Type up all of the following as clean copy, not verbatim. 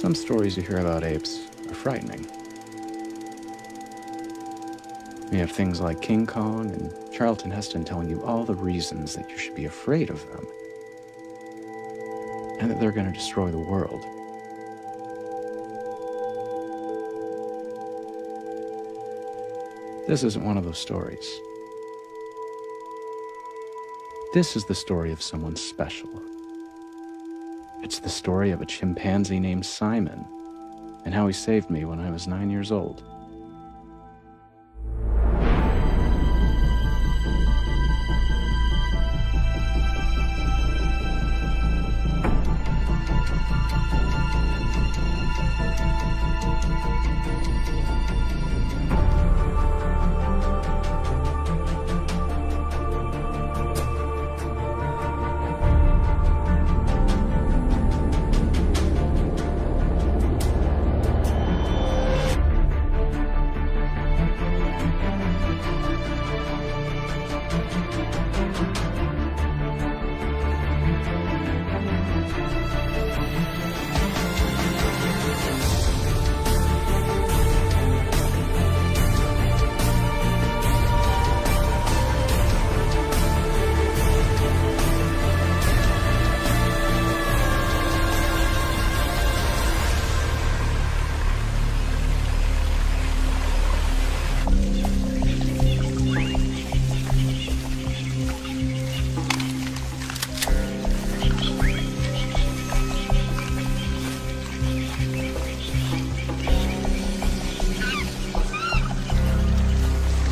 Some stories you hear about apes are frightening. You have things like King Kong and Charlton Heston telling you all the reasons that you should be afraid of them, and that they're going to destroy the world. This isn't one of those stories. This is the story of someone special. It's the story of a chimpanzee named Simon, and how he saved me when I was 9 years old.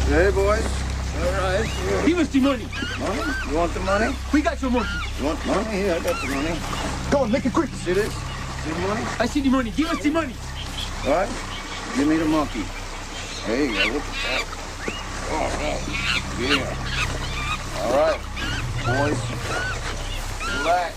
Hey, boys. All right. Give us the money. Money? You want the money? We got your money. You want money? Here, I got the money. Go on, make it quick. See this? See the money? I see the money. Give us the money. All right. Give me the monkey. There you go. Look at that. All right. Yeah. All right. Boys. Relax.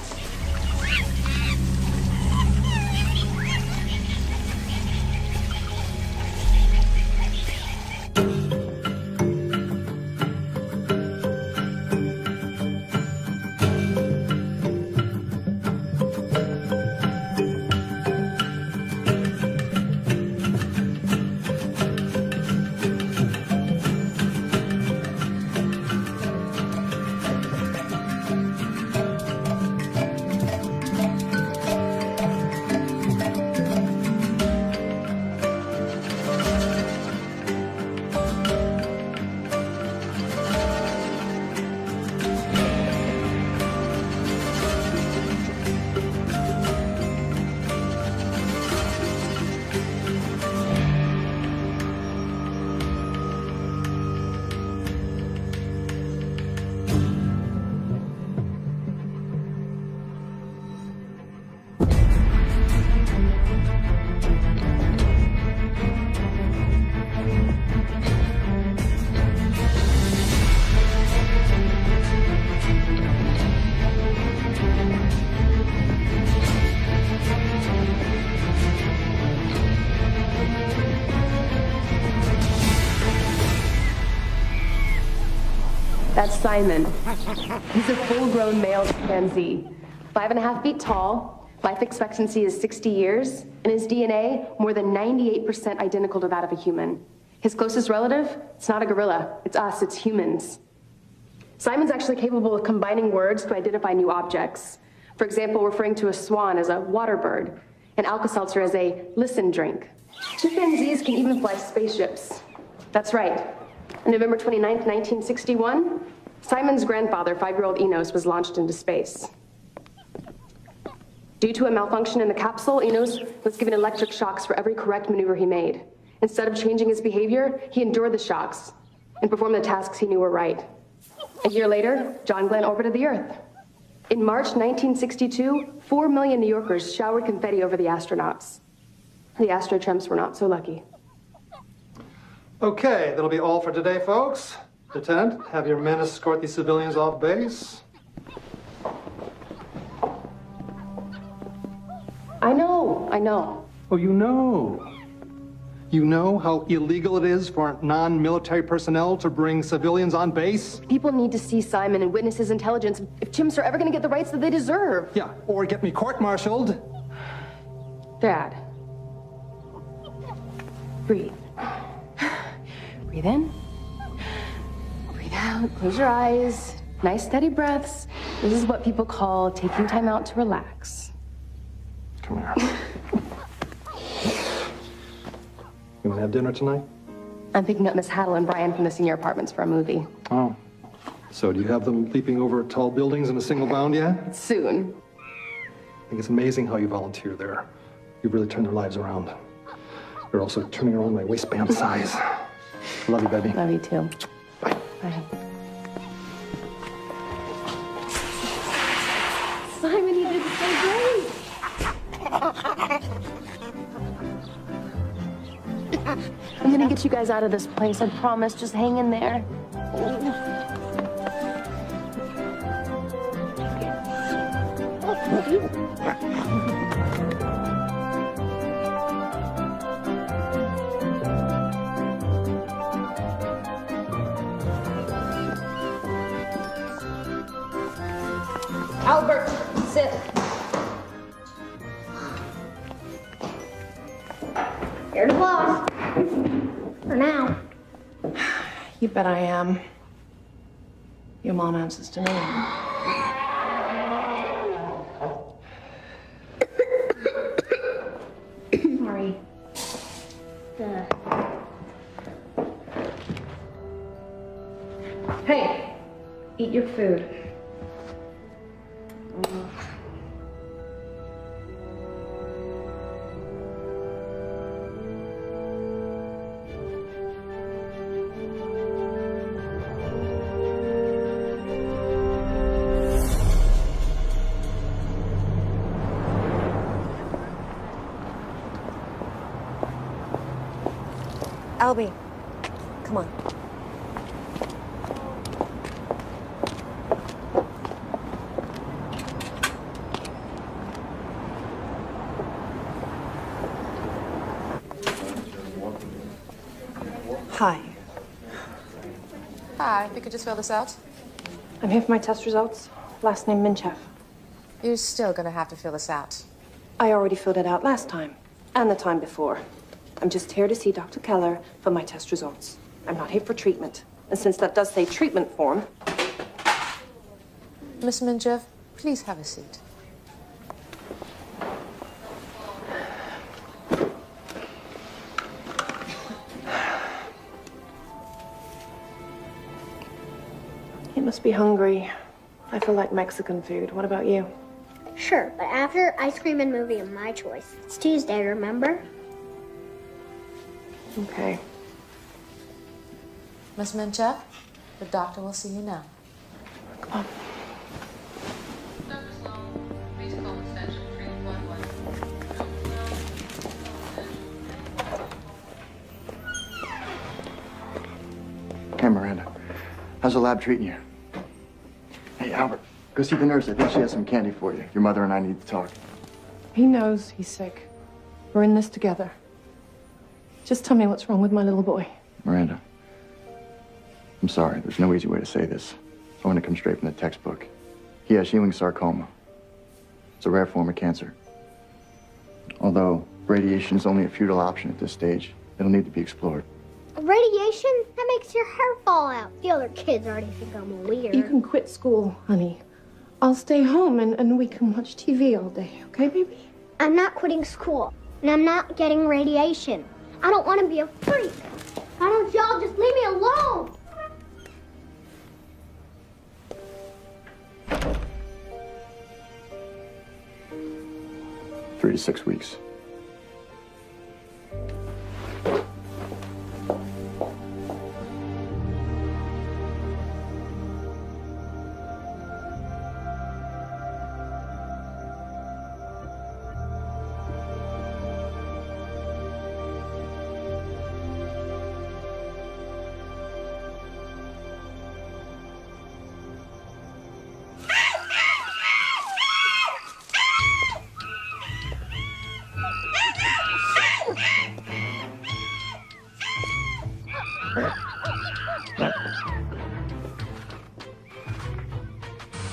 That's Simon. He's a full-grown male chimpanzee, 5.5 feet tall, life expectancy is 60 years, and his DNA more than 98% identical to that of a human. His closest relative, it's not a gorilla, it's us, it's humans. Simon's actually capable of combining words to identify new objects. For example, referring to a swan as a water bird, and Alka-Seltzer as a listen drink. Chimpanzees can even fly spaceships. That's right. On November 29th, 1961, Simon's grandfather, 5-year-old Enos, was launched into space. Due to a malfunction in the capsule, Enos was given electric shocks for every correct maneuver he made. Instead of changing his behavior, he endured the shocks and performed the tasks he knew were right. A year later, John Glenn orbited the Earth. In March 1962, 4 million New Yorkers showered confetti over the astronauts. The Astrochimps were not so lucky. Okay, that'll be all for today, folks. Lieutenant, have your men escort these civilians off base. I know. Oh, you know. You know how illegal it is for non-military personnel to bring civilians on base? People need to see Simon and witness his intelligence if chimps are ever going to get the rights that they deserve. Yeah, or get me court-martialed. Dad. Breathe. Breathe in. Breathe out. Close your eyes. Nice steady breaths. This is what people call taking time out to relax. Come here. You want to have dinner tonight? I'm picking up Miss Haddle and Brian from the senior apartments for a movie. Oh. So do you have them leaping over tall buildings in a single bound yet? Soon. I think it's amazing how you volunteer there. You've really turned their lives around. You're also turning around my waistband size. Love you, baby. Love you too. Bye. Bye. Simon, you did so great. I'm gonna get you guys out of this place, I promise. Just hang in there. Albert, sit. You're the boss. For now. You bet I am. Your mom answers to me. Sorry. Hey, eat your food. Albie, come on. Hi. Hi, if you could just fill this out. I'm here for my test results. Last name Minchev. You're still gonna have to fill this out. I already filled it out last time, and the time before. I'm just here to see Dr. Keller for my test results. I'm not here for treatment. And since that does say treatment form... Miss Minchev, please have a seat. You must be hungry. I feel like Mexican food. What about you? Sure, but after ice cream and movie of my choice. It's Tuesday, remember? Okay. Miss Minchev, the doctor will see you now. Come on. Hey, Miranda. How's the lab treating you? Hey, Albert, go see the nurse. I think she has some candy for you. Your mother and I need to talk. He knows he's sick. We're in this together. Just tell me what's wrong with my little boy. Miranda, I'm sorry. There's no easy way to say this. I want to come straight from the textbook. He has Ewing sarcoma. It's a rare form of cancer. Although radiation is only a futile option at this stage, it'll need to be explored. Radiation? That makes your hair fall out. The other kids already think I'm weird. You can quit school, honey. I'll stay home and we can watch TV all day, okay, baby? I'm not quitting school, and I'm not getting radiation. I don't want to be a freak. Why don't y'all just leave me alone? Three to 6 weeks.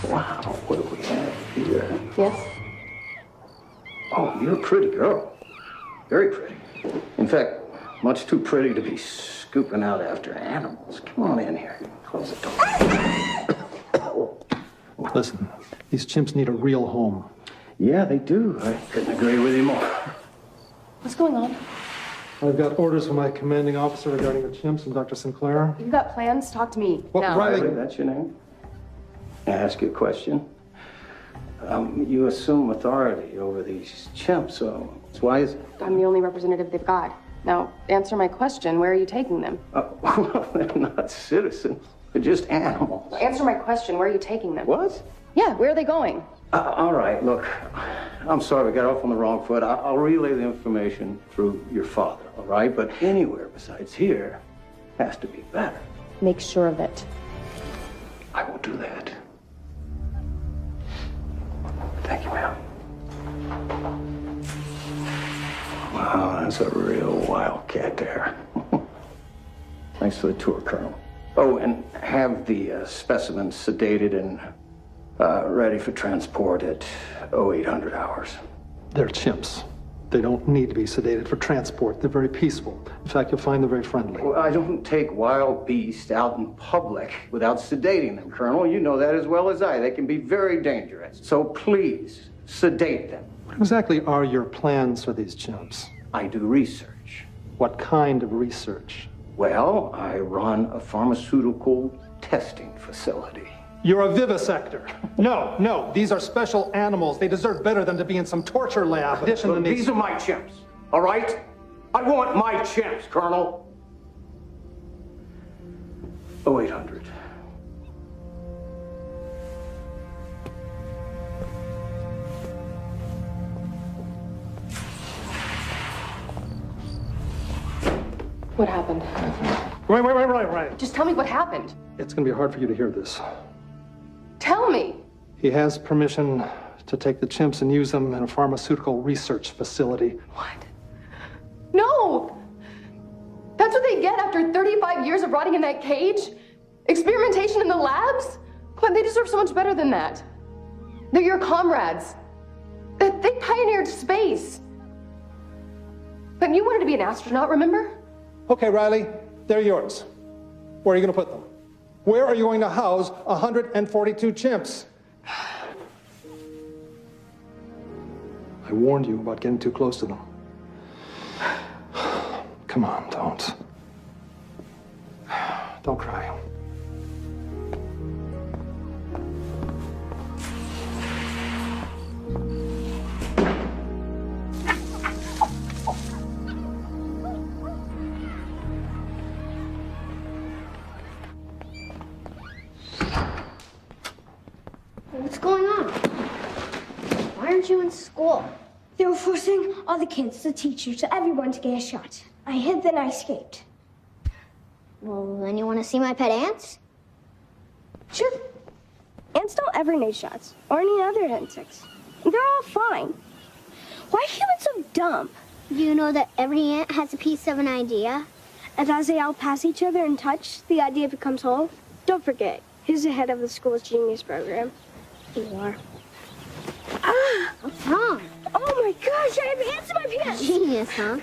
Wow, what do we have here? Yes? Oh, you're a pretty girl. Very pretty. In fact, Much too pretty to be scooping out after animals. Come on in here. Close the door. Listen, these chimps need a real home. Yeah, they do. I couldn't agree with you more. What's going on? I've got orders from my commanding officer regarding the chimps and Dr. Sinclair. You've got plans? Talk to me. What, now. Riley? That's your name? Can I ask you a question? You assume authority over these chimps, so why is it? I'm the only representative they've got. Now, answer my question. Where are you taking them? Well, they're not citizens. They're just animals. Answer my question. Where are you taking them? What? Yeah, where are they going? All right, look, I'm sorry we got off on the wrong foot. I'll relay the information through your father, all right? But anywhere besides here has to be better. Make sure of it. I will do that. Thank you, ma'am. Wow, that's a real wildcat there. Thanks for the tour, Colonel. Oh, and have the specimens sedated and ready for transport at 0800 hours. They're chimps. They don't need to be sedated for transport. They're very peaceful. In fact, you'll find they're very friendly. Well, I don't take wild beasts out in public without sedating them, Colonel. You know that as well as I. They can be very dangerous. So please, sedate them. What exactly are your plans for these chimps? I do research. What kind of research? Well, I run a pharmaceutical testing facility. You're a vivisector. No, these are special animals. They deserve better than to be in some torture lab. Look, these are my chimps, all right? I want my chimps, Colonel. 0800. What happened? Right. Just tell me what happened. It's going to be hard for you to hear this. Tell me. He has permission to take the chimps and use them in a pharmaceutical research facility. What? No! That's what they get after 35 years of rotting in that cage? Experimentation in the labs? Come on, they deserve so much better than that. They're your comrades. They pioneered space. But you wanted to be an astronaut, remember? Okay, Riley, they're yours. Where are you going to put them? Where are you going to house 142 chimps? I warned you about getting too close to them. Come on, don't. Don't cry. What's going on? Why aren't you in school? They were forcing all the kids, the teachers, everyone to get a shot. I hid, then I escaped. Well, then you want to see my pet ants? Sure. Ants don't ever need shots, or any other insects. They're all fine. Why are humans so dumb? Do you know that every ant has a piece of an idea? And as they all pass each other and touch, the idea becomes whole. Don't forget, he's the head of the school's genius program. You are. Ah! What's wrong? Oh my gosh, I have ants in my pants! Genius, huh?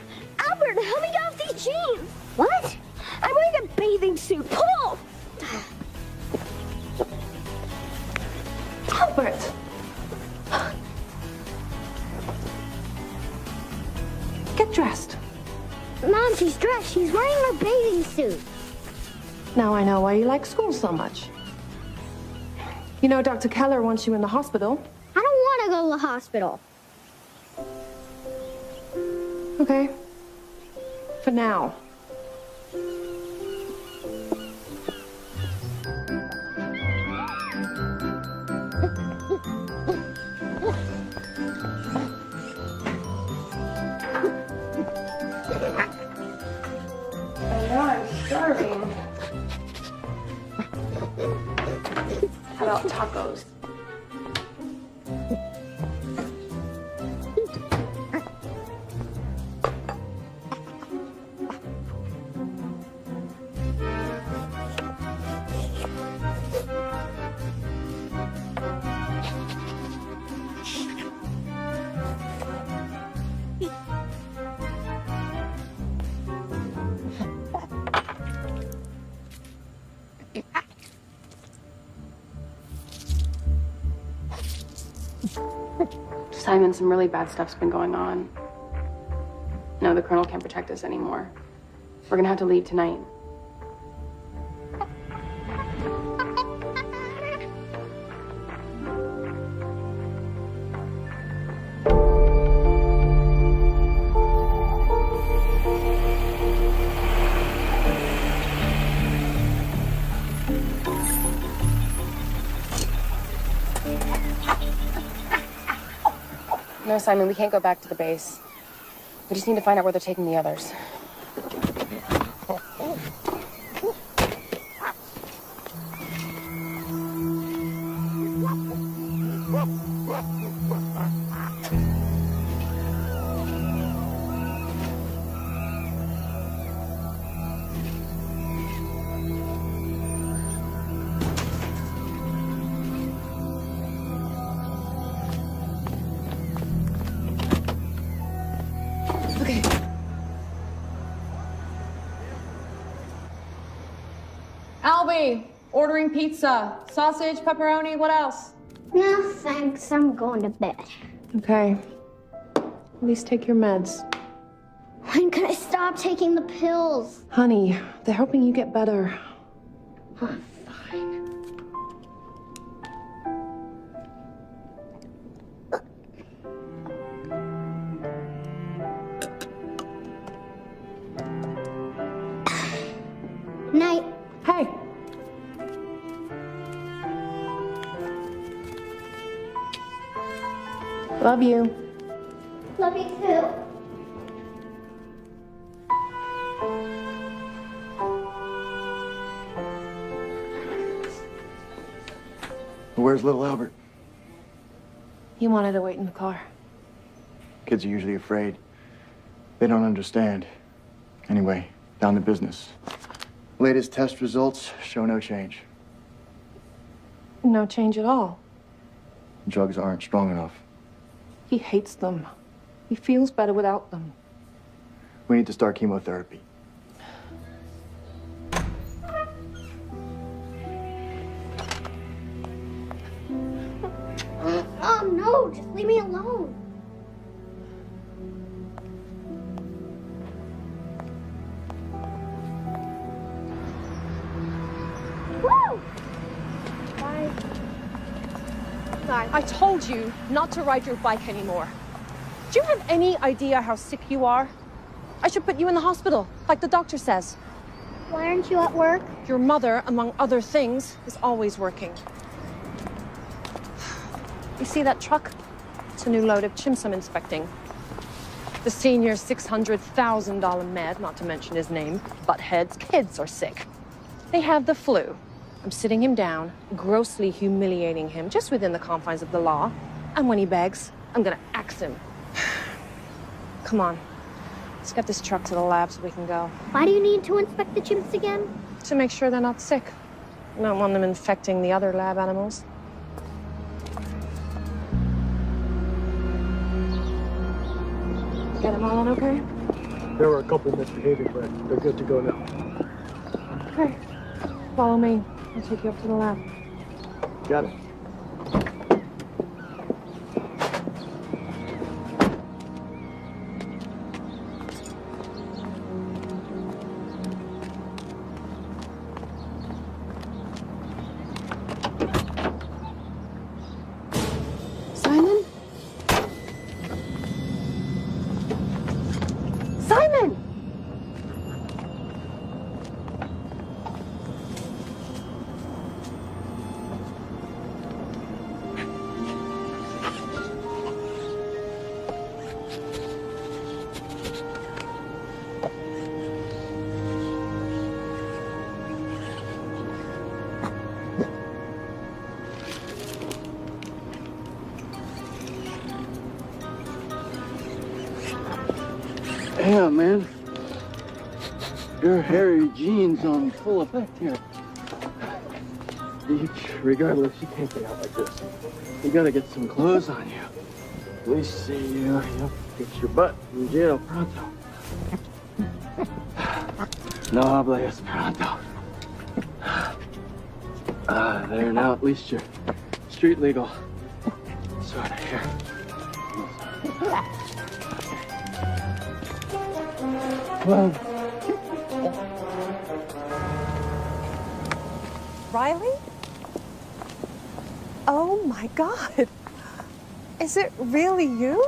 Albert, help me get off these jeans! What? I'm wearing a bathing suit. Pull! Albert! Get dressed. Mom, she's dressed. She's wearing her bathing suit. Now I know why you like school so much. You know, Dr. Keller wants you in the hospital. I don't want to go to the hospital. Okay. For now. I'm starving. How about tacos? Simon, some really bad stuff's been going on. No, the Colonel can't protect us anymore. We're gonna have to leave tonight. No, Simon, we can't go back to the base. We just need to find out where they're taking the others. Albie, ordering pizza. Sausage, pepperoni, what else? No, thanks. I'm going to bed. Okay. At least take your meds. When can I stop taking the pills? Honey, they're helping you get better. I'm fine. Night. Hey. Love you. Love you too. Where's little Albert? He wanted to wait in the car. Kids are usually afraid. They don't understand. Anyway, down to business. Latest test results show no change. No change at all. Drugs aren't strong enough. He hates them. He feels better without them. We need to start chemotherapy. Oh no, just leave me alone. Woo! Bye. I told you not to ride your bike anymore. Do you have any idea how sick you are? I should put you in the hospital, like the doctor says. Why aren't you at work? Your mother, among other things, is always working. You see that truck? It's a new load of chimps I'm inspecting. The senior $600,000 med, not to mention his name, Butthead's kids are sick. They have the flu. I'm sitting him down, grossly humiliating him, just within the confines of the law. And when he begs, I'm gonna axe him. Come on, let's get this truck to the lab so we can go. Why do you need to inspect the chimps again? To make sure they're not sick. I don't want them infecting the other lab animals. Get them all on okay? There were a couple misbehaving, but they're good to go now. Okay. Follow me. I'll take you up to the lab. Got it. Simon? Simon! Yeah, man. Your hairy genes on full effect here. Regardless, you can't get out like this. You gotta get some clothes on you. At least you get your butt in jail pronto. No hables pronto. There, now at least you're street legal. sort of here. Well. Riley? Oh my God. Is it really you?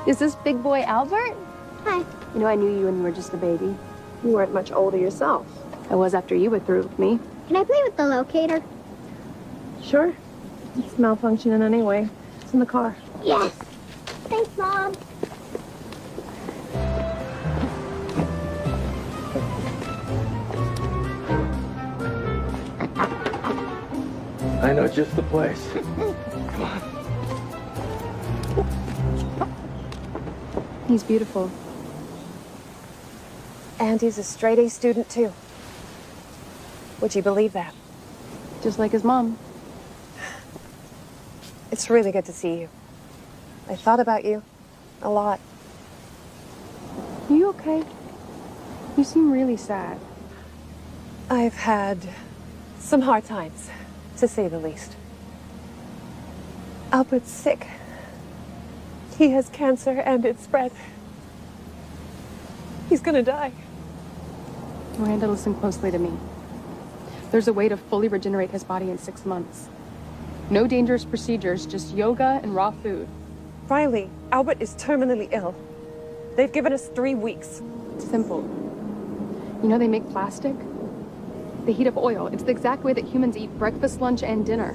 Is this big boy Albert? Hi. You know, I knew you when you were just a baby. You weren't much older yourself. I was after you were through with me. Can I play with the locator? Sure. It's malfunctioning anyway. It's in the car. Yes. Thanks, Mom. I know just the place. Come on. He's beautiful. And he's a straight-A student, too. Would you believe that? Just like his mom. It's really good to see you. I thought about you a lot. Are you okay? You seem really sad. I've had some hard times, to say the least. Albert's sick. He has cancer and it's spread. He's gonna die. Miranda, listen closely to me. There's a way to fully regenerate his body in 6 months. No dangerous procedures, just yoga and raw food. Riley, Albert is terminally ill. They've given us 3 weeks. Simple. You know they make plastic? They heat up oil. It's the exact way that humans eat breakfast, lunch, and dinner.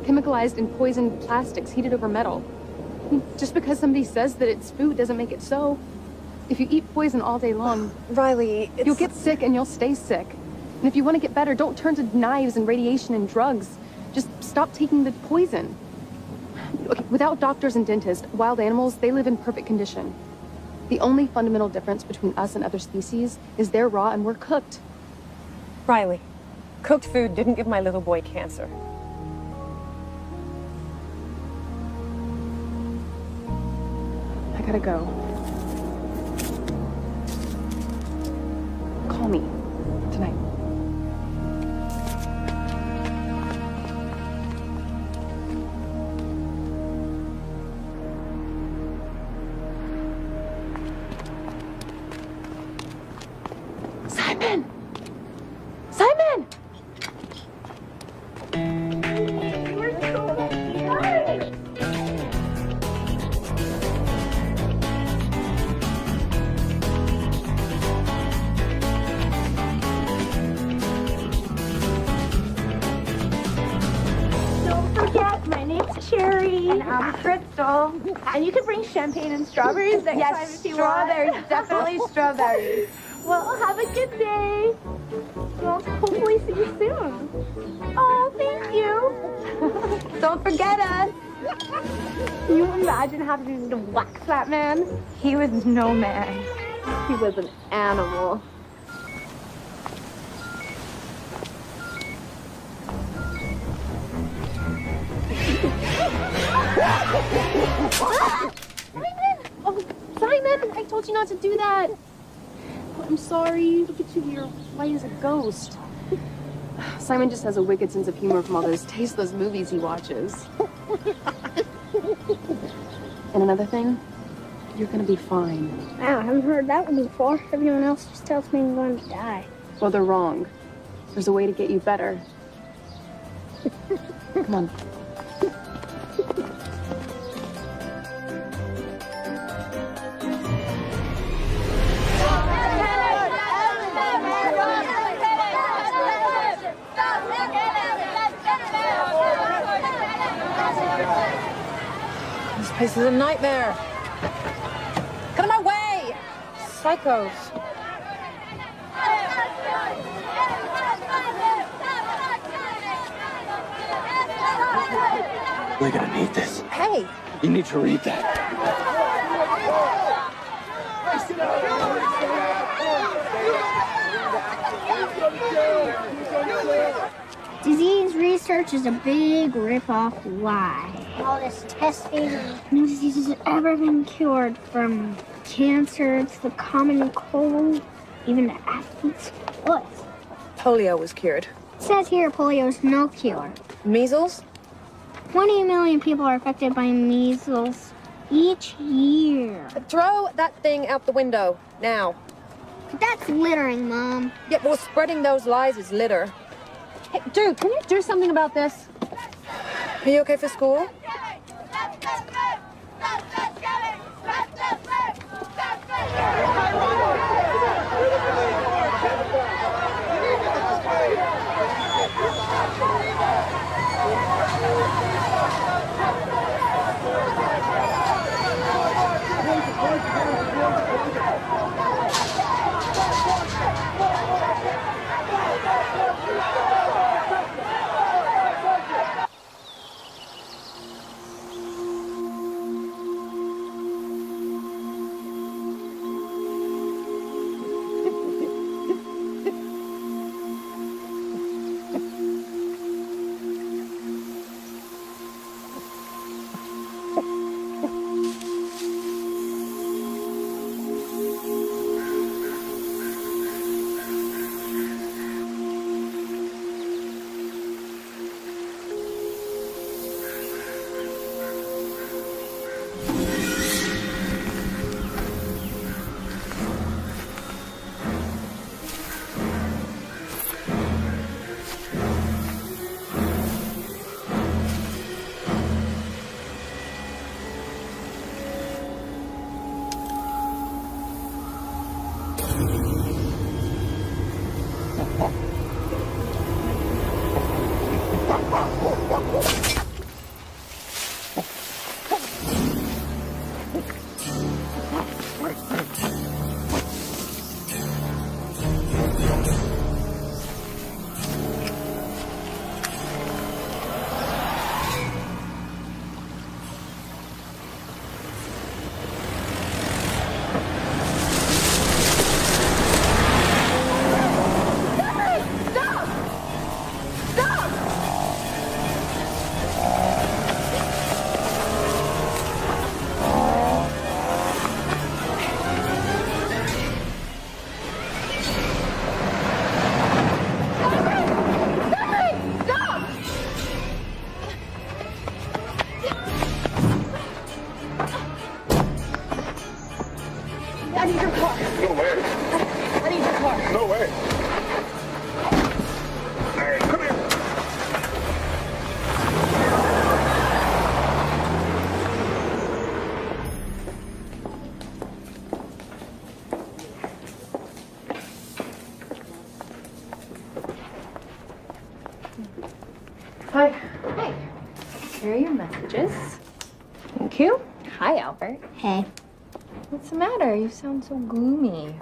Chemicalized and poisoned plastics heated over metal. I mean, just because somebody says that it's food doesn't make it so. If you eat poison all day long, Riley, you'll get sick and you'll stay sick. And if you want to get better, don't turn to knives and radiation and drugs. Just stop taking the poison. Okay, without doctors and dentists, wild animals, they live in perfect condition. The only fundamental difference between us and other species is they're raw and we're cooked. Riley, cooked food didn't give my little boy cancer. I gotta go. Call me tonight. Simon! Simon! Don't forget, my name's Cherry. And I'm Crystal. And you can bring champagne and strawberries next time if you want. Strawberries, definitely strawberries. Well, have a good day. Well, hopefully see you soon. Oh, thank you. Don't forget us. Can you imagine having to wax that man? He was no man. He was an animal. Simon! Oh, Simon! I told you not to do that. I'm sorry. Look at you, you're white as a ghost. Simon just has a wicked sense of humor from all those tasteless movies he watches. And another thing, you're gonna be fine. Wow, I haven't heard that one before. Everyone else just tells me I'm going to die. Well, they're wrong. There's a way to get you better. Come on. This place is a nightmare. Get out of my way! Psychos. We're gonna need this. Hey! You need to read that. Disease research is a big rip-off lie. All this testing, no disease has ever been cured, from cancer to the common cold, even to athlete's foot. Polio was cured. It says here polio's no cure. Measles? 20 million people are affected by measles each year. Throw that thing out the window, now. That's littering, Mom. Yeah, well, spreading those lies is litter. Hey, dude, can you do something about this? Are you okay for school? Hi. Hi. Here are your messages. Thank you. Hi, Albert. Hey. What's the matter? You sound so gloomy.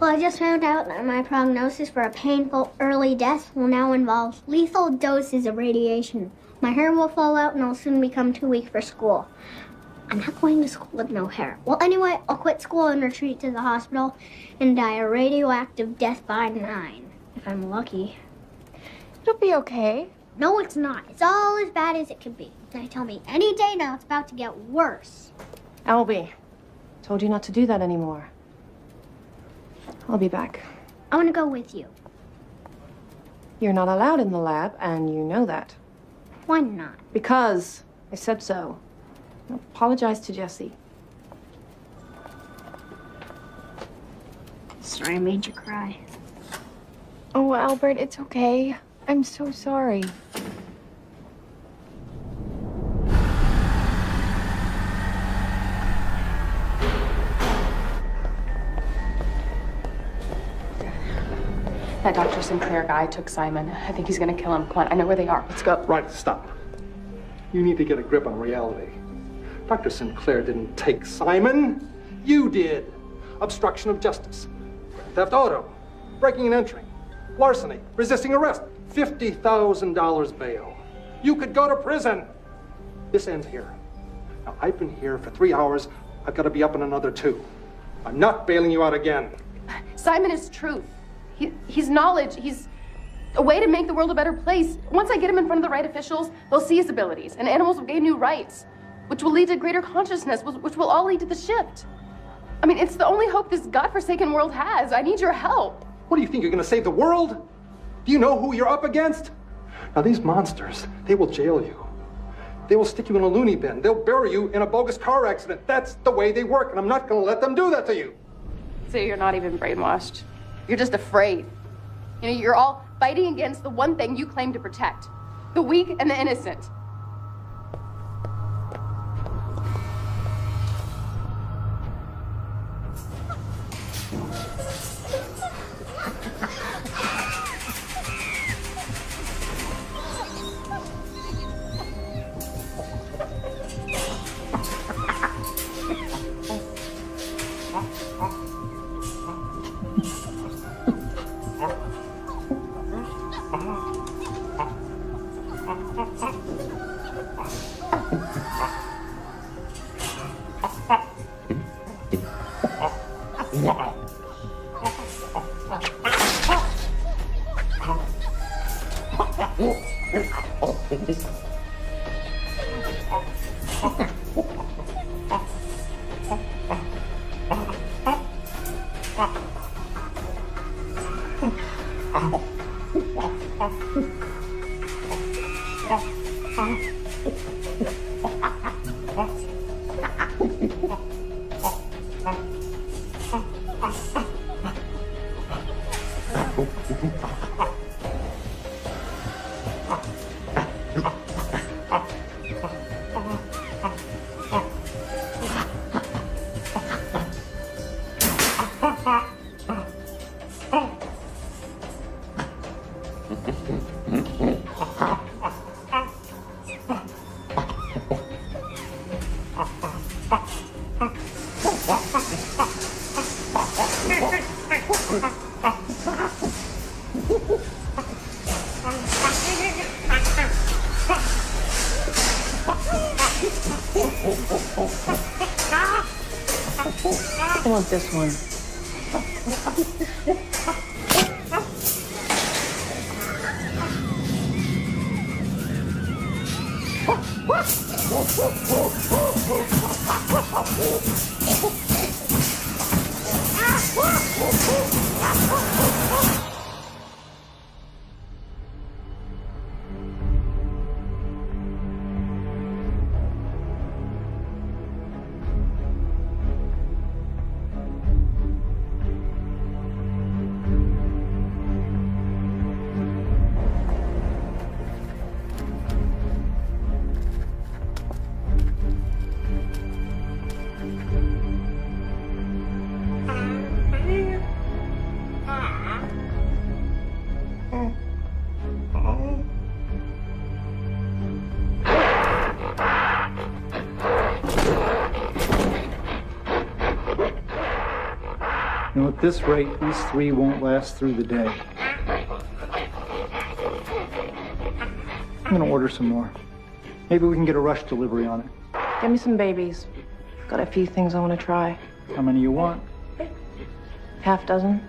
Well, I just found out that my prognosis for a painful early death will now involve lethal doses of radiation. My hair will fall out and I'll soon become too weak for school. I'm not going to school with no hair. Well, anyway, I'll quit school and retreat to the hospital and die a radioactive death by 9, if I'm lucky. It'll be okay. No, it's not. It's all as bad as it could be. They tell me any day now it's about to get worse. Albie, told you not to do that anymore. I'll be back. I want to go with you. You're not allowed in the lab, and you know that. Why not? Because I said so. Apologize to Jesse. Sorry I made you cry. Oh, Albert, it's okay. I'm so sorry. That Dr. Sinclair guy took Simon. I think he's gonna kill him. Come on, I know where they are. Let's go. Right, stop. You need to get a grip on reality. Dr. Sinclair didn't take Simon. You did. Obstruction of justice, theft auto, breaking and entering, larceny, resisting arrest, $50,000 bail. You could go to prison. This ends here. Now, I've been here for 3 hours. I've got to be up in another 2. I'm not bailing you out again. Simon is truth. He's knowledge. He's a way to make the world a better place. Once I get him in front of the right officials, they'll see his abilities, and animals will gain new rights, which will lead to greater consciousness, which will all lead to the shift. I mean, it's the only hope this godforsaken world has. I need your help. What do you think, you're going to save the world? Do you know who you're up against? Now, these monsters, they will jail you. They will stick you in a loony bin. They'll bury you in a bogus car accident. That's the way they work, and I'm not going to let them do that to you. So you're not even brainwashed. You're just afraid. You know, you're all fighting against the one thing you claim to protect. The weak and the innocent. I want this one. You know, at this rate, these three won't last through the day. I'm gonna order some more. Maybe we can get a rush delivery on it. Get me some babies. Got a few things I want to try. How many you want? Half dozen.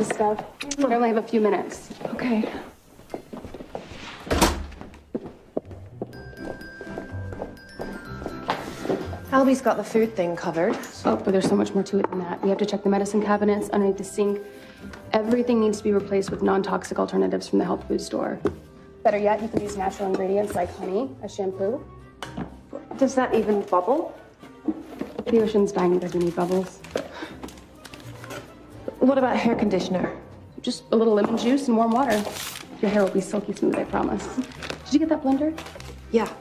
Stuff. I only have a few minutes. Okay. Albie's got the food thing covered. Oh, but there's so much more to it than that. We have to check the medicine cabinets underneath the sink. Everything needs to be replaced with non-toxic alternatives from the health food store. Better yet, you can use natural ingredients like honey as shampoo. Does that even bubble? The ocean's dying because we need bubbles. What about hair conditioner? Just a little lemon juice and warm water. Your hair will be silky smooth, I promise. Did you get that blender? Yeah.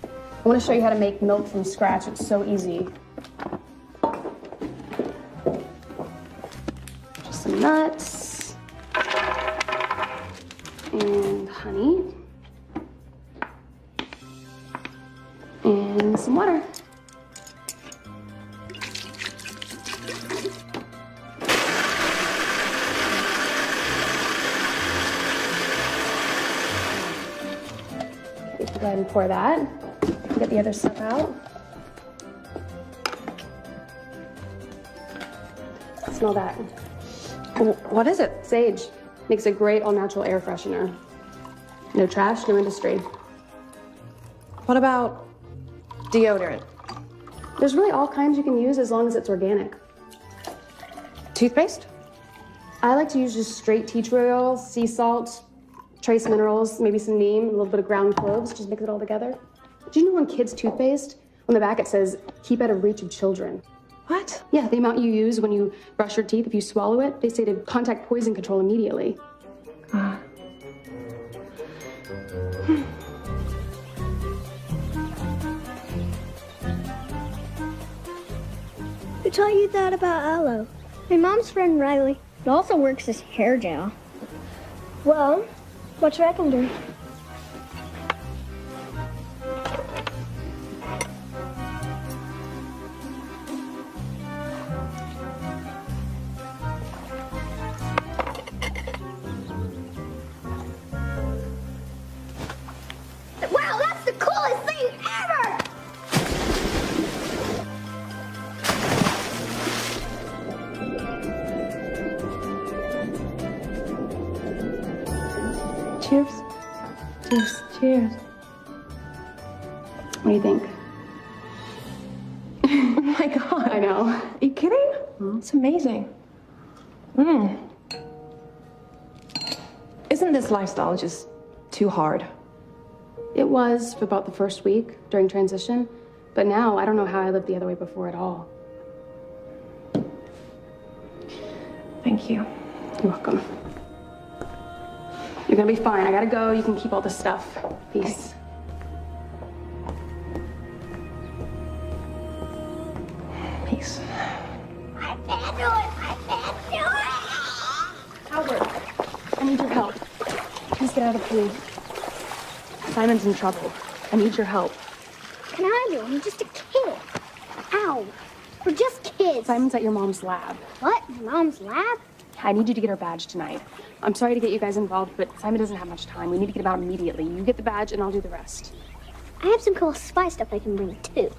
I want to show you how to make milk from scratch. It's so easy. Just some nuts. And honey. And some water. Go ahead and pour that. Get the other stuff out. Smell that. What is it? Sage. Makes a great all-natural air freshener. No trash, no industry. What about deodorant? There's really all kinds you can use as long as it's organic. Toothpaste? I like to use just straight tea tree oil, sea salt, trace minerals, maybe some neem, a little bit of ground cloves, just mix it all together. Do you know on kids' toothpaste, on the back it says, keep out of reach of children? What? Yeah, the amount you use when you brush your teeth, if you swallow it, they say to contact poison control immediately. Who taught you that about aloe? My mom's friend Riley. It also works as hair gel. Well, what should I can do? Wow, that's the coolest thing ever! Cheers. Cheers. Cheers. What do you think? Oh my God. I know. Are you kidding? It's amazing. Isn't this lifestyle just too hard? It was for about the first week during transition, but now I don't know how I lived the other way before at all. Thank you. You're welcome. You're gonna be fine. I gotta go. You can keep all this stuff. Peace. Peace. I can't do it! I can't do it! Albert, I need your help. Please get out of the pool. Simon's in trouble. I need your help. Can I do it? I'm just a kid. Ow. We're just kids. Simon's at your mom's lab. What? My mom's lab? I need you to get her badge tonight. I'm sorry to get you guys involved, but Simon doesn't have much time. We need to get him out immediately. You get the badge, and I'll do the rest. I have some cool spy stuff I can bring, too.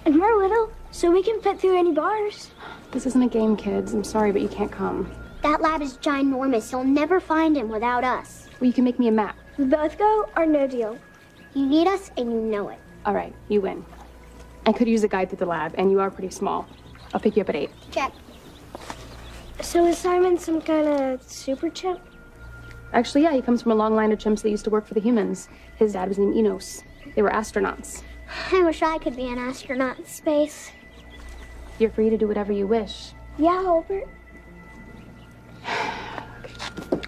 And we're little, so we can fit through any bars. This isn't a game, kids. I'm sorry, but you can't come. That lab is ginormous. You'll never find him without us. Well, you can make me a map. We both go or no deal. You need us, and you know it. All right, you win. I could use a guide through the lab, and you are pretty small. I'll pick you up at 8. Check. So is Simon some kind of super chimp? Actually, yeah, he comes from a long line of chimps that used to work for the humans. His dad was named Enos. They were astronauts. I wish I could be an astronaut in space. You're free to do whatever you wish. Yeah, Albert. Okay.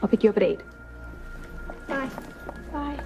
I'll pick you up at 8. Bye. Bye.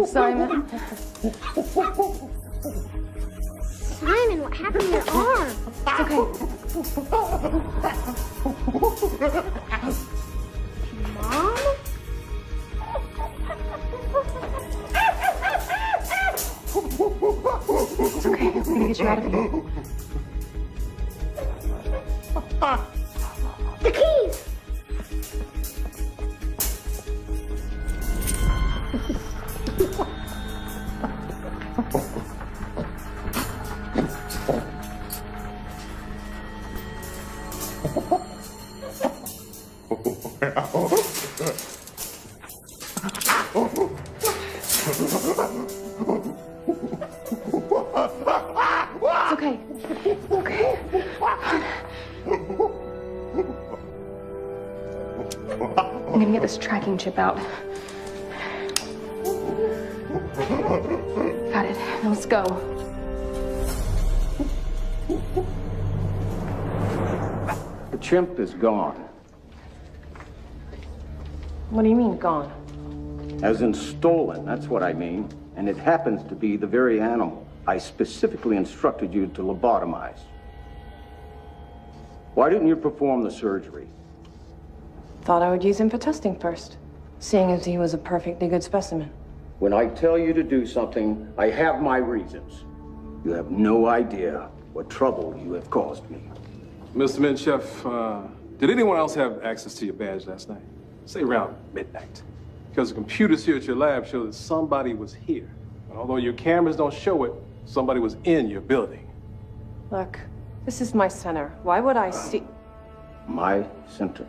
Simon. Simon, what happened to your arm? It's okay. Mom? It's okay. I'm gonna get you out of here. The keys! It's okay. Okay. I'm gonna get this tracking chip out. Got it. Now let's go. The chimp is gone. What do you mean, gone? As in stolen, that's what I mean. And it happens to be the very animal I specifically instructed you to lobotomize. Why didn't you perform the surgery? Thought I would use him for testing first, seeing as he was a perfectly good specimen. When I tell you to do something, I have my reasons. You have no idea what trouble you have caused me. Mr. Minchef, did anyone else have access to your badge last night? Say around midnight. Because the computers here at your lab show that somebody was here. And although your cameras don't show it, somebody was in your building. Look, this is my center. Why would I see... My center?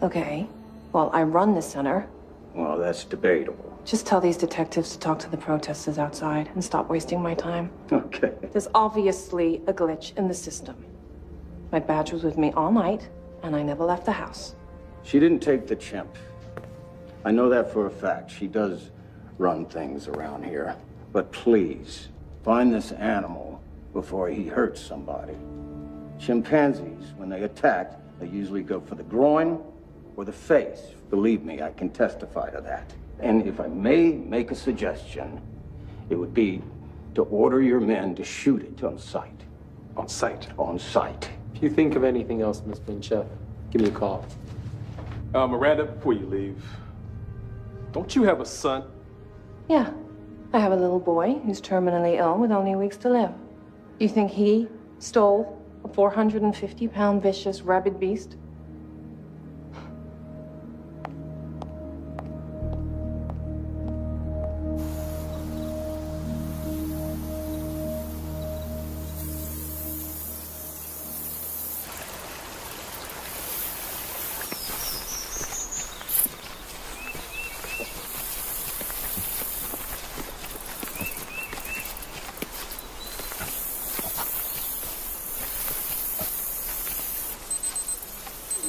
Okay. Well, I run the center. Well, that's debatable. Just tell these detectives to talk to the protesters outside and stop wasting my time. Okay. There's obviously a glitch in the system. My badge was with me all night, and I never left the house. She didn't take the chimp. I know that for a fact. She does run things around here. But please, find this animal before he hurts somebody. Chimpanzees, when they attack, they usually go for the groin or the face. Believe me, I can testify to that. And if I may make a suggestion, it would be to order your men to shoot it on sight. On sight? On sight. If you think of anything else, Miss Chef, give me a call. Miranda, before you leave, don't you have a son? Yeah. I have a little boy who's terminally ill with only weeks to live. You think he stole a 450-pound vicious rabid beast?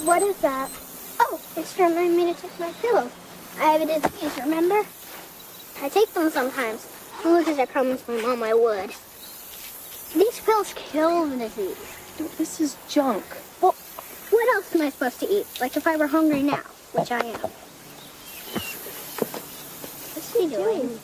What is that? Oh, it's to remind me to take my pillow. I have a disease, remember? I take them sometimes. Only because I promised my mom I would. These pills kill the disease. This is junk. Well, what else am I supposed to eat? Like if I were hungry now, which I am. What's he doing?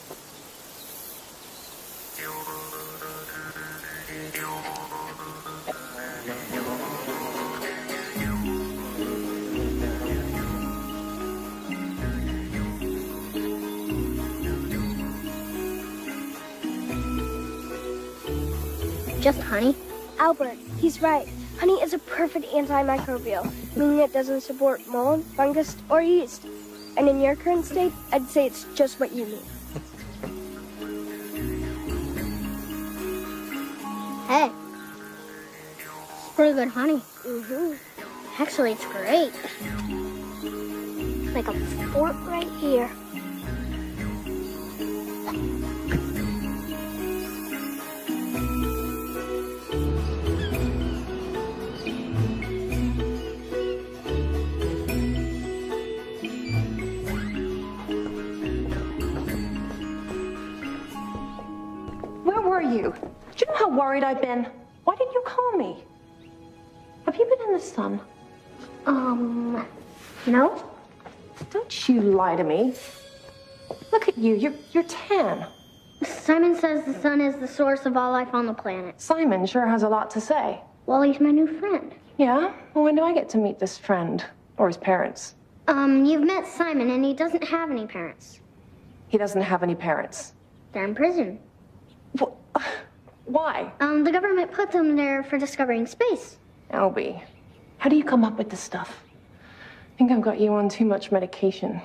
Just honey? Albert, he's right. Honey is a perfect antimicrobial, meaning it doesn't support mold, fungus, or yeast. And in your current state, I'd say it's just what you need. Hey. It's pretty good honey. Mm-hmm. Actually, it's great. Like a fort right here. You? Do you know how worried I've been? Why didn't you call me? Have you been in the sun? No. Don't you lie to me. Look at you. You're tan. Simon says the sun is the source of all life on the planet. Simon sure has a lot to say. Well, he's my new friend. Yeah? Well, when do I get to meet this friend? Or his parents? You've met Simon, and he doesn't have any parents. He doesn't have any parents? They're in prison. Why? The government put them there for discovering space. Albie, how do you come up with this stuff? I think I've got you on too much medication.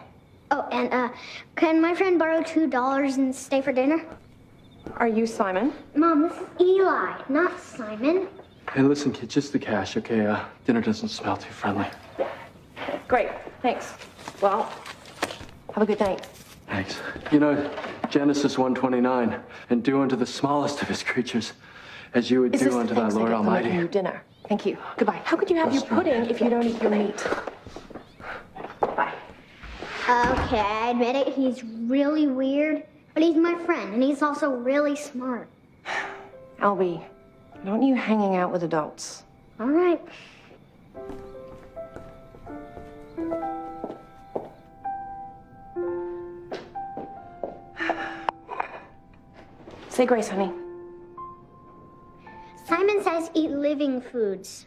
Oh, and, can my friend borrow $2 and stay for dinner? Are you Simon? Mom, this is Eli, not Simon. Hey, listen, kid, just the cash, okay? Dinner doesn't smell too friendly. Great, thanks. Well, have a good night. Thanks. You know, Genesis 1:29, and do unto the smallest of his creatures as you would do unto thy Lord Almighty. Your dinner. Thank you. Goodbye. How could you have your pudding if you don't eat your meat? Bye. Okay, I admit it, he's really weird, but he's my friend, and he's also really smart. Albie, don't you hanging out with adults? All right. Say grace, honey. Simon says eat living foods.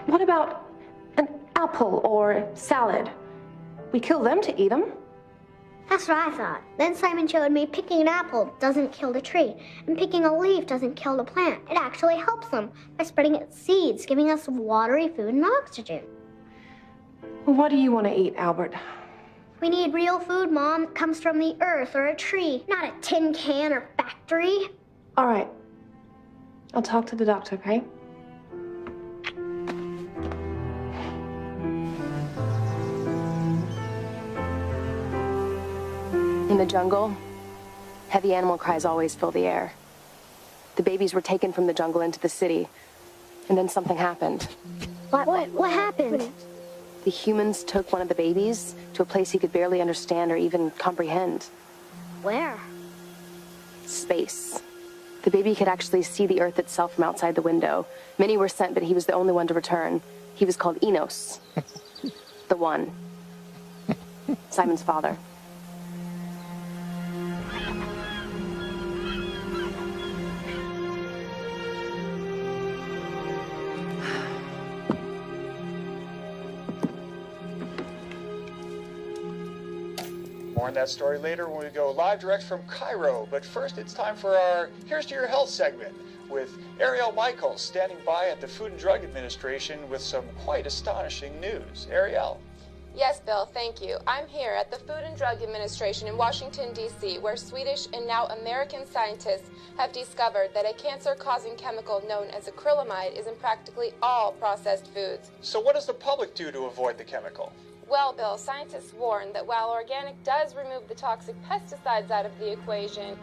What about an apple or salad? We kill them to eat them. That's what I thought. Then Simon showed me picking an apple doesn't kill the tree, and picking a leaf doesn't kill the plant. It actually helps them by spreading its seeds, giving us watery food and oxygen. Well, what do you want to eat, Albert? We need real food, Mom. It comes from the earth or a tree, not a tin can or factory. All right. I'll talk to the doctor, okay? In the jungle, heavy animal cries always fill the air. The babies were taken from the jungle into the city, and then something happened. What happened? The humans took one of the babies to a place he could barely understand or even comprehend. Where? Space. The The baby could actually see the Earth itself from outside the window. Many were sent, but he was the only one to return. He was called Enos. The One. Simon's father. More on that story later when we go live direct from Cairo. But first, it's time for our Here's to Your Health segment with Ariel Michaels standing by at the Food and Drug Administration with some quite astonishing news. Ariel. Yes, Bill, thank you. I'm here at the Food and Drug Administration in Washington, D.C., where Swedish and now American scientists have discovered that a cancer-causing chemical known as acrylamide is in practically all processed foods. So what does the public do to avoid the chemical? Well, Bill, scientists warn that while organic does remove the toxic pesticides out of the equation,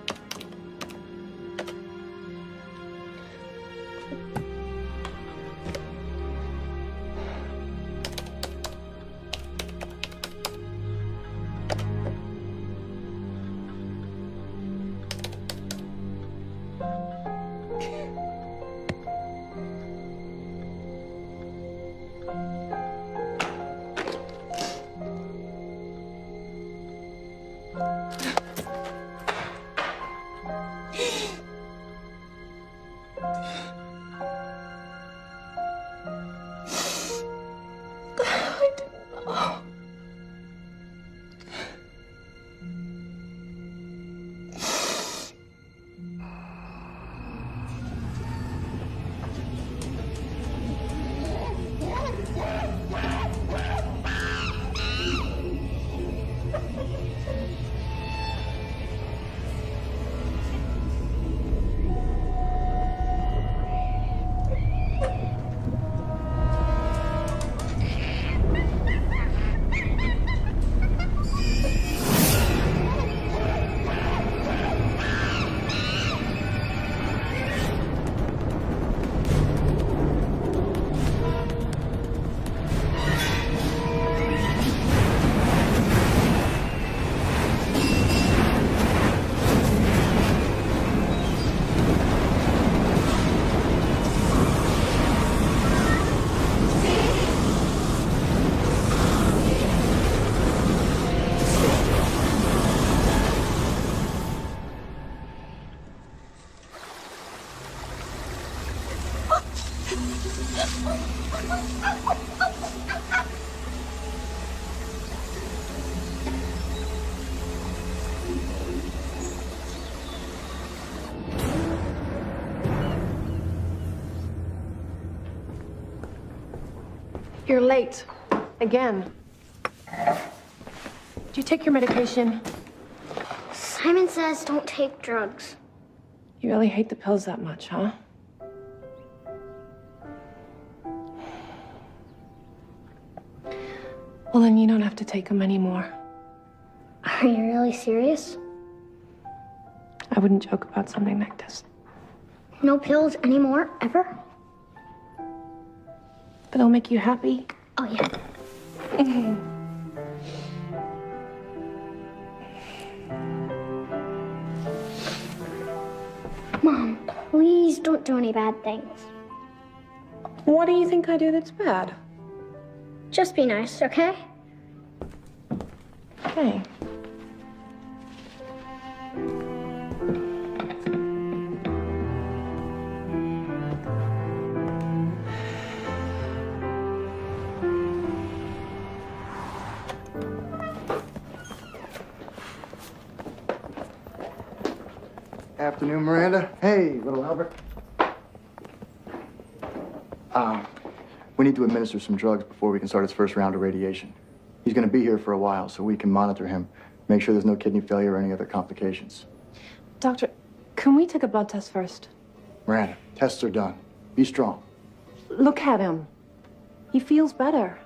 You're late. Again. Do you take your medication? Simon says don't take drugs. You really hate the pills that much, huh? Well, then you don't have to take them anymore. Are you really serious? I wouldn't joke about something like this. No pills anymore, ever? But they'll make you happy. Oh, yeah. Mom, please don't do any bad things. What do you think I do that's bad? Just be nice, okay? Okay. Afternoon, Miranda. Hey, little Albert. We need to administer some drugs before we can start his first round of radiation. He's going to be here for a while, so we can monitor him, make sure there's no kidney failure or any other complications. Doctor, can we take a blood test first? Miranda, tests are done. Be strong. Look at him. He feels better.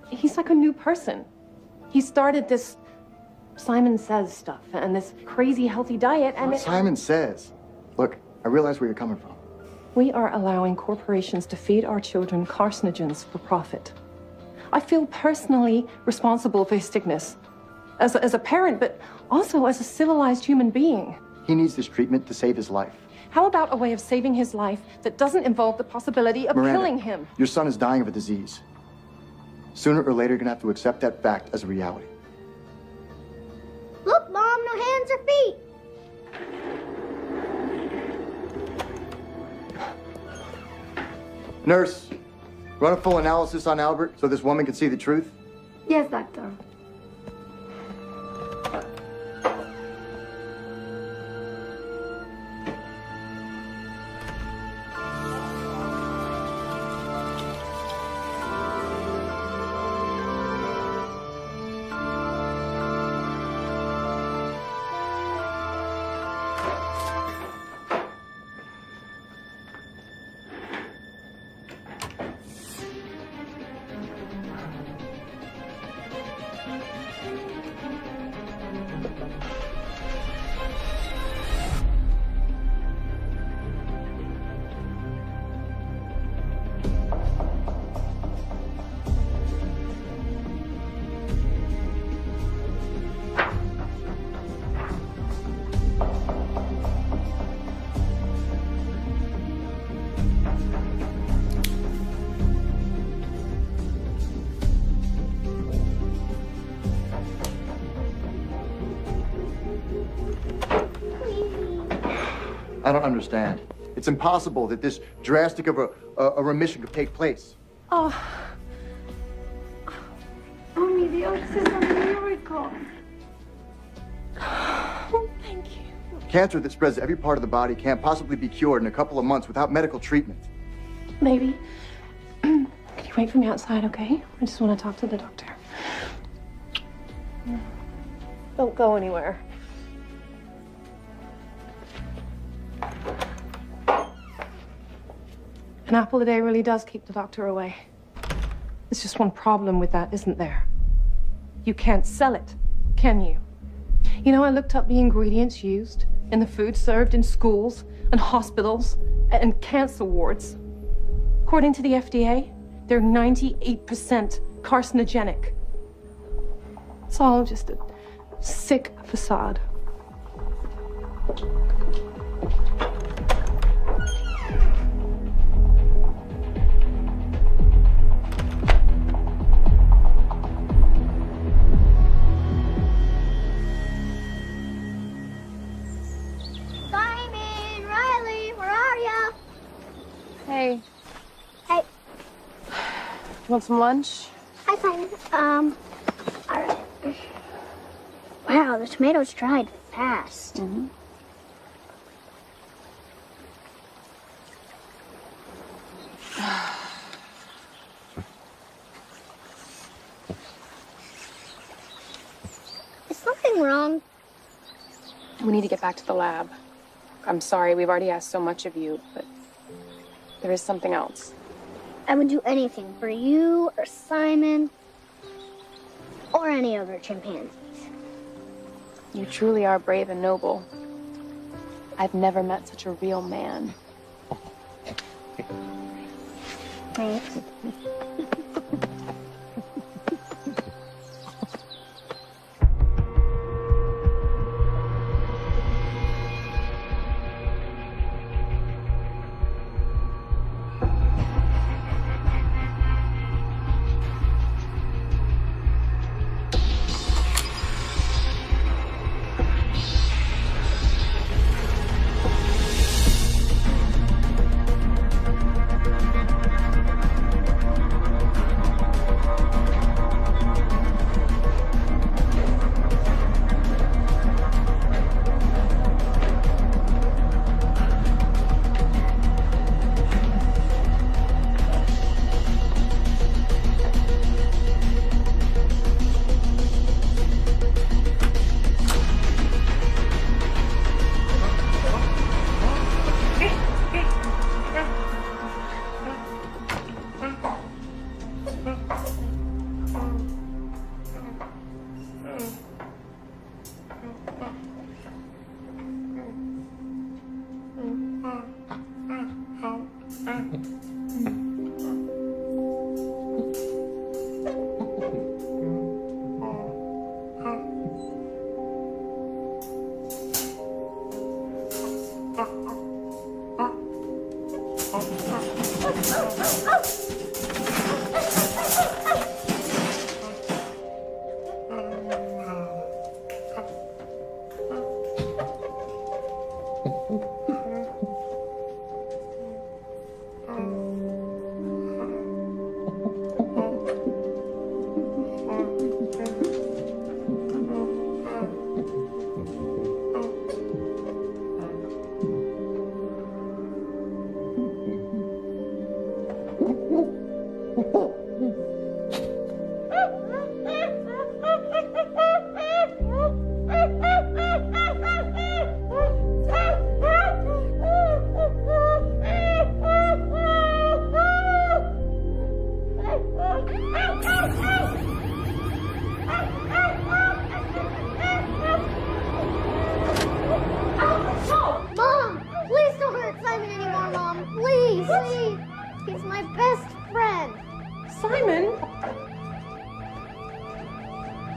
He's like a new person. He started this Simon Says stuff and this crazy healthy diet and Simon Says. Look, I realize where you're coming from. We are allowing corporations to feed our children carcinogens for profit. I feel personally responsible for his sickness. As a parent, but also as a civilized human being. He needs this treatment to save his life. How about a way of saving his life that doesn't involve the possibility of Miranda, killing him? Your son is dying of a disease. Sooner or later, you're gonna have to accept that fact as a reality. Look, Mom, no hands or feet. Nurse, run a full analysis on Albert so this woman can see the truth. Yes, Doctor. I don't understand. It's impossible that this drastic of a remission could take place. Oh. Only the oaks is a miracle. Thank you. Cancer that spreads to every part of the body can't possibly be cured in a couple of months without medical treatment. Maybe. Can you wait for me outside, okay? I just want to talk to the doctor. Don't go anywhere. An apple a day really does keep the doctor away. There's just one problem with that, isn't there? You can't sell it, can you? You know, I looked up the ingredients used in the food served in schools and hospitals and cancer wards. According to the FDA, they're 98% carcinogenic. It's all just a sick facade. Simon, Riley, where are ya? Hey. Hey. Want some lunch? Hi, Simon. All right. Wow, the tomatoes dried fast. Mm-hmm. Is something wrong? We need to get back to the lab. I'm sorry, we've already asked so much of you, but there is something else. I would do anything for you or Simon or any other chimpanzees. You truly are brave and noble. I've never met such a real man. Thanks.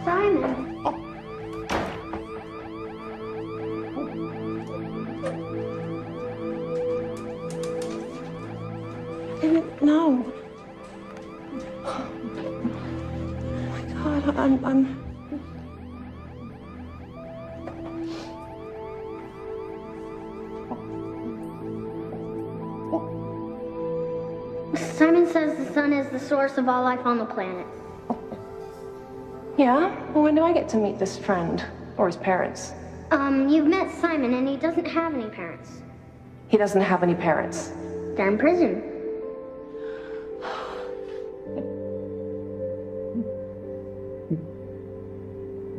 Simon. I didn't know. Oh my God, I'm... Simon says the sun is the source of all life on the planet. Yeah? Well, when do I get to meet this friend? Or his parents? You've met Simon and he doesn't have any parents. He doesn't have any parents. They're in prison.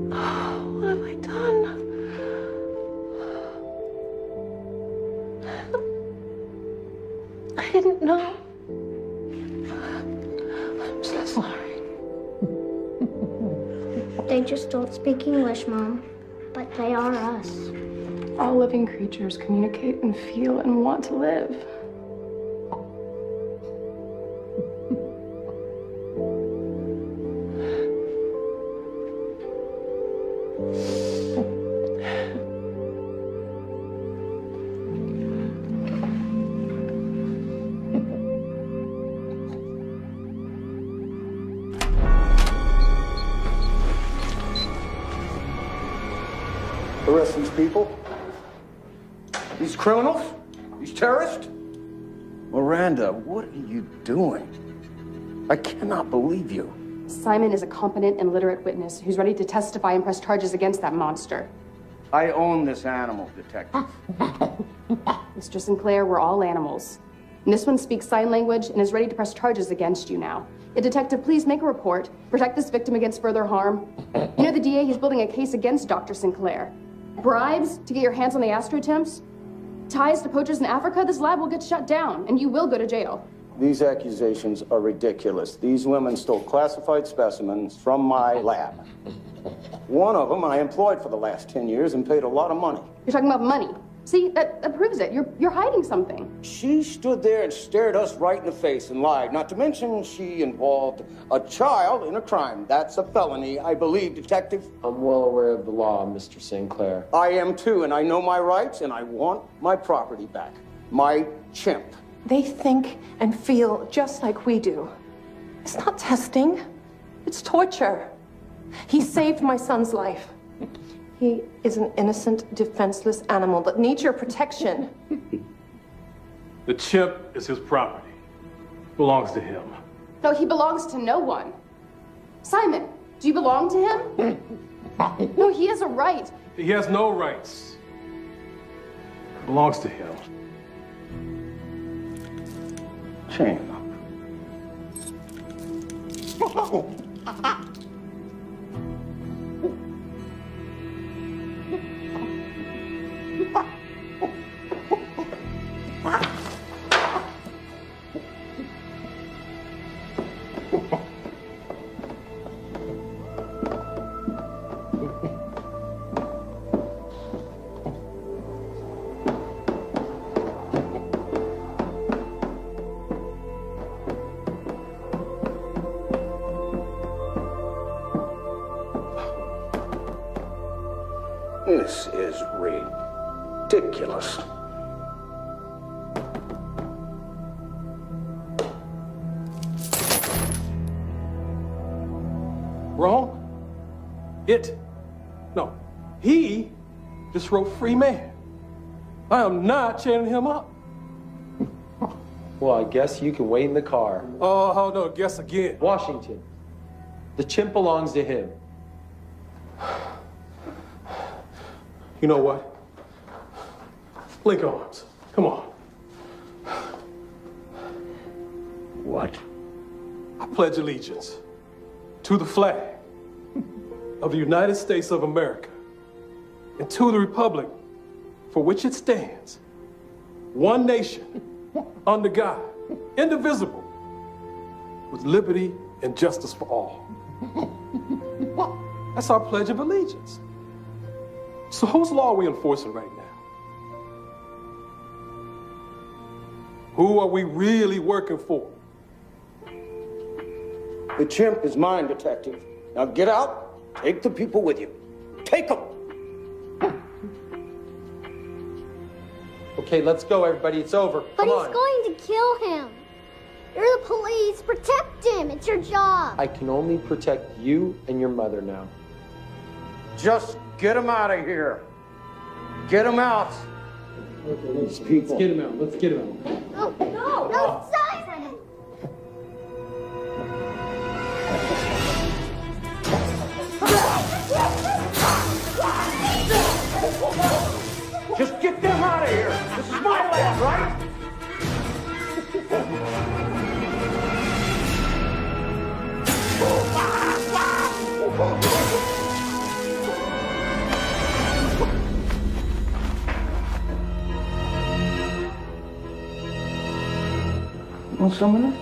What have I done? I didn't know. I'm so sorry. They just don't speak English, Mom. But they are us. All living creatures communicate and feel and want to live. Arrest these people? These criminals? These terrorists? Miranda, what are you doing? I cannot believe you. Simon is a competent and literate witness who's ready to testify and press charges against that monster. I own this animal, Detective. Mr. Sinclair, we're all animals. And this one speaks sign language and is ready to press charges against you now. Detective, please make a report. Protect this victim against further harm. You know the DA, he's building a case against Dr. Sinclair. Bribes to get your hands on the astrotimps? Ties to poachers in Africa? This lab will get shut down, and you will go to jail. These accusations are ridiculous. These women stole classified specimens from my lab. One of them I employed for the last 10 years and paid a lot of money. You're talking about money. See, that proves it. You're hiding something. She stood there and stared us right in the face and lied. Not to mention she involved a child in a crime. That's a felony, I believe, Detective. I'm well aware of the law, Mr. Sinclair. I am too, and I know my rights, and I want my property back. My chimp. They think and feel just like we do. It's not testing. It's torture. He saved my son's life. He is an innocent, defenseless animal that needs your protection. The chimp is his property. Belongs to him. No, he belongs to no one. Simon, do you belong to him? No, he has a right. He has no rights. Belongs to him. Chain up. This is ridiculous. Wrong? No, he just wrote free man. I am not chaining him up. Well, I guess you can wait in the car. Oh, hold on, guess again. Washington. The chimp belongs to him. You know what? Link arms. Come on. What? I pledge allegiance to the flag of the United States of America and to the republic for which it stands, one nation, under God, indivisible, with liberty and justice for all. That's our pledge of allegiance. So whose law are we enforcing right now? Who are we really working for? The chimp is mine, Detective. Now get out, take the people with you. Take them! Okay, let's go, everybody. It's over. But Come on. he's going to kill him. You're the police. Protect him. It's your job. I can only protect you and your mother now. Just get them out of here. Get them out. Okay, let's get him out. Let's get him out. No, Simon! Just get them out of here. This is my land, right? Want some of this?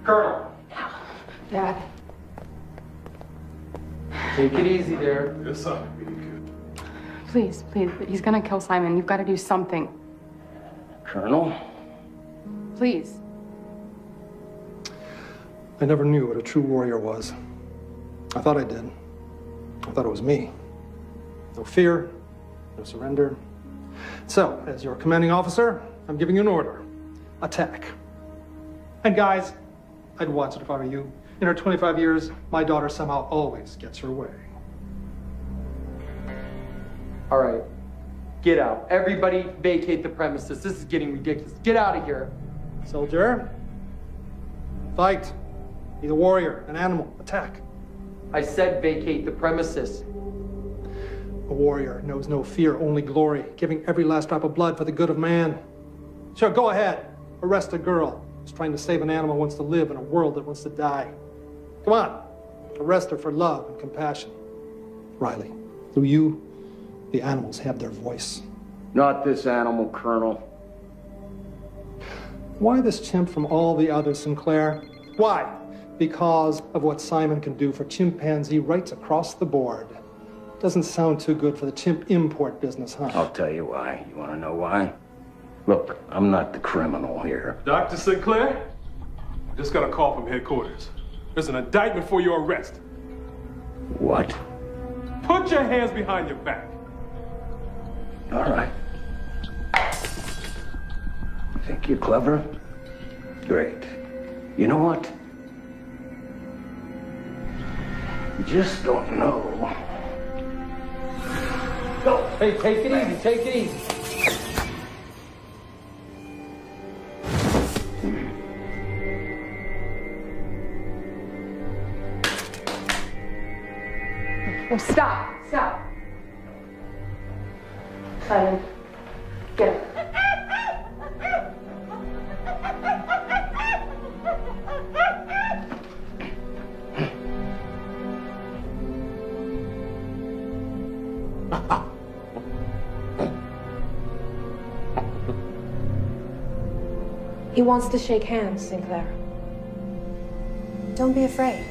Colonel. Dad. Take it easy there. Yes, sir. Please, please. He's gonna kill Simon. You've got to do something. Colonel? Please. I never knew what a true warrior was. I thought I did. I thought it was me. No fear, no surrender. So, as your commanding officer, I'm giving you an order. Attack. And guys, I'd watch it if I were you. In her 25 years, my daughter somehow always gets her way. All right. Get out. Everybody vacate the premises. This is getting ridiculous. Get out of here. Soldier, fight. He's a warrior, an animal. Attack. I said vacate the premises. A warrior knows no fear, only glory, giving every last drop of blood for the good of man. Sure, go ahead. Arrest a girl who's trying to save an animal who wants to live in a world that wants to die. Come on. Arrest her for love and compassion. Riley, through you, the animals have their voice. Not this animal, Colonel. Why this chimp from all the others, Sinclair? Why? Because of what Simon can do for chimpanzee rights across the board. Doesn't sound too good for the chimp import business, huh? I'll tell you why. You want to know why? Look, I'm not the criminal here. Dr. Sinclair, I just got a call from headquarters. There's an indictment for your arrest. What? Put your hands behind your back. All right. Think you're clever? Great. You know what? You just don't know. Go. Hey, take it easy. Take it easy. Oh, stop. Stop. Simon, get him. He wants to shake hands, Sinclair. Don't be afraid.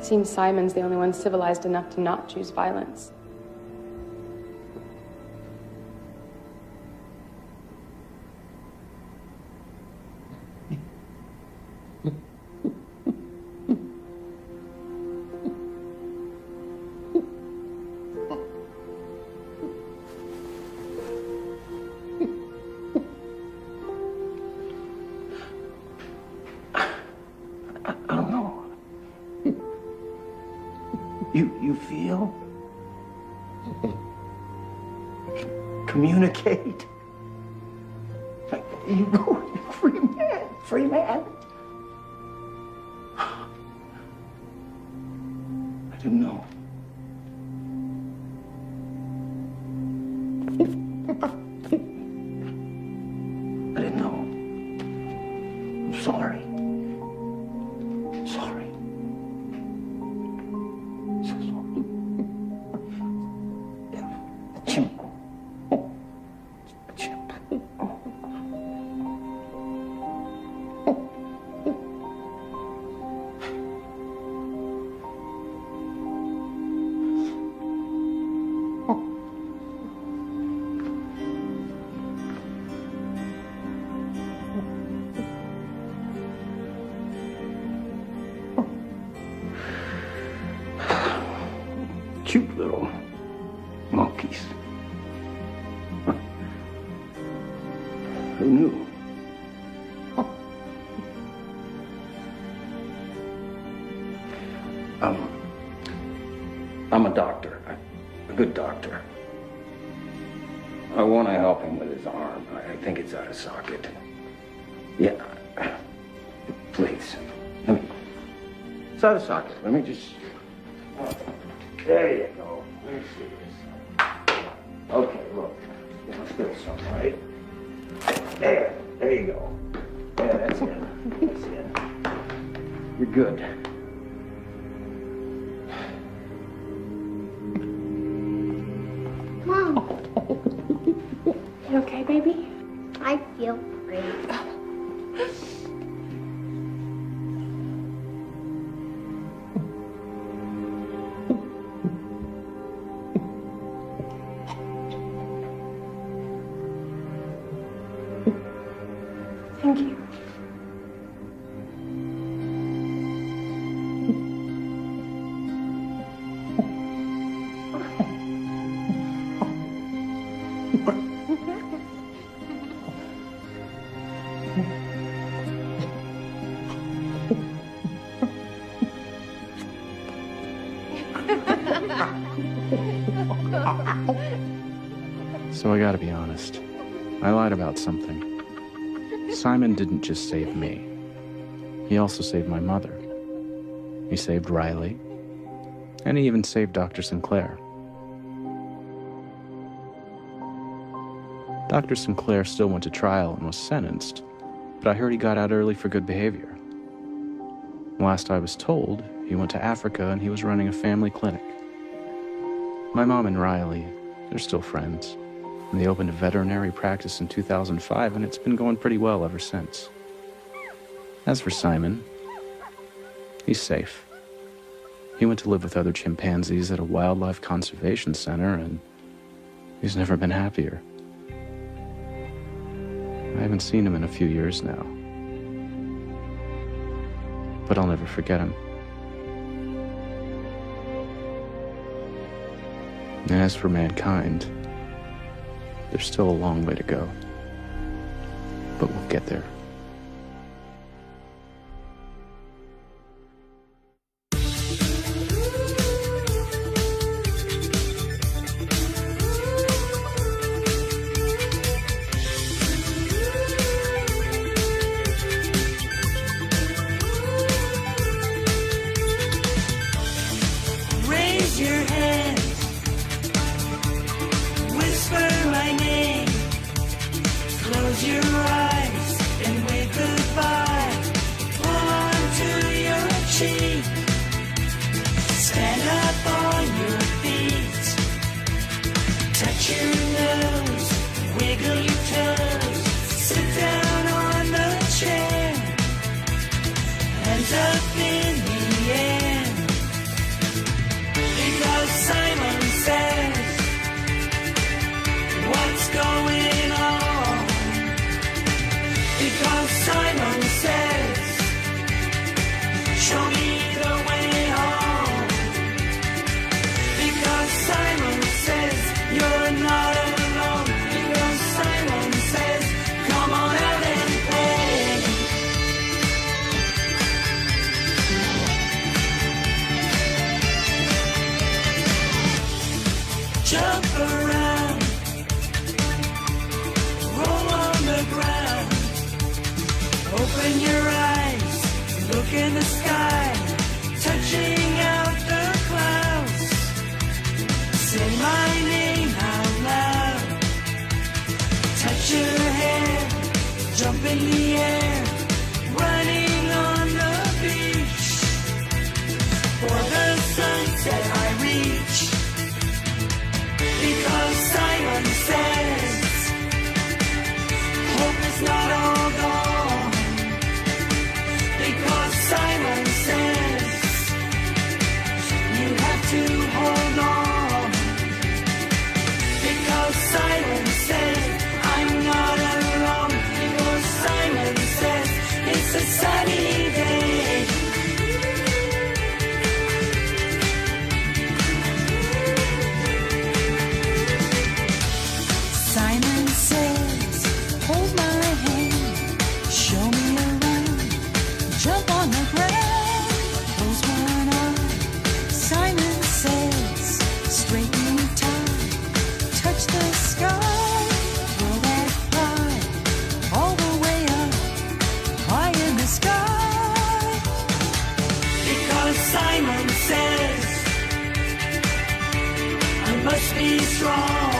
Seems Simon's the only one civilized enough to not choose violence. You feel? Communicate? You go, free man, free man. I didn't know. I didn't know. I'm sorry. Sorry. So sorry. The chimp. The chimp. cute little monkeys. Who knew? I'm a doctor, a good doctor. I want to help him with his arm. I think it's out of socket. Yeah, please. It's out of socket. Let me just... There you go. Let me see this. Okay, look. Let's feel something, right? There you go. Yeah, that's it. That's it. You're good. Mom. You okay, baby? I feel great. Thank you. So I gotta be honest. I lied about something. Simon didn't just save me. He also saved my mother. He saved Riley. And he even saved Dr. Sinclair. Dr. Sinclair still went to trial and was sentenced, but I heard he got out early for good behavior. Last I was told, he went to Africa and he was running a family clinic. My mom and Riley, they're still friends. And they opened a veterinary practice in 2005, and it's been going pretty well ever since. As for Simon, he's safe. He went to live with other chimpanzees at a wildlife conservation center, and he's never been happier. I haven't seen him in a few years now. But I'll never forget him. And as for mankind, there's still a long way to go. But we'll get there. Raise your hand. Whisper my name. Close your eyes and wave goodbye. Pull on to your cheek. Stand up on your feet. Touch your nose. Wiggle your toes. Sit down on the chair. Hands up in the air. Because Simon says, what's going on? Because Simon says, show me the way home. Because Simon says, you're not alone. Because Simon says, come on out and play. Jump around, roll on the ground, open your eyes, look in the sky, touching out the clouds, say my name out loud, touch your hair, jump in the air, running on the beach, for the sunset I reach. Because Simon says, hope is not all gone. Because Simon says, you have to hold on. Because Simon says, I'm not alone. Because Simon says, be strong.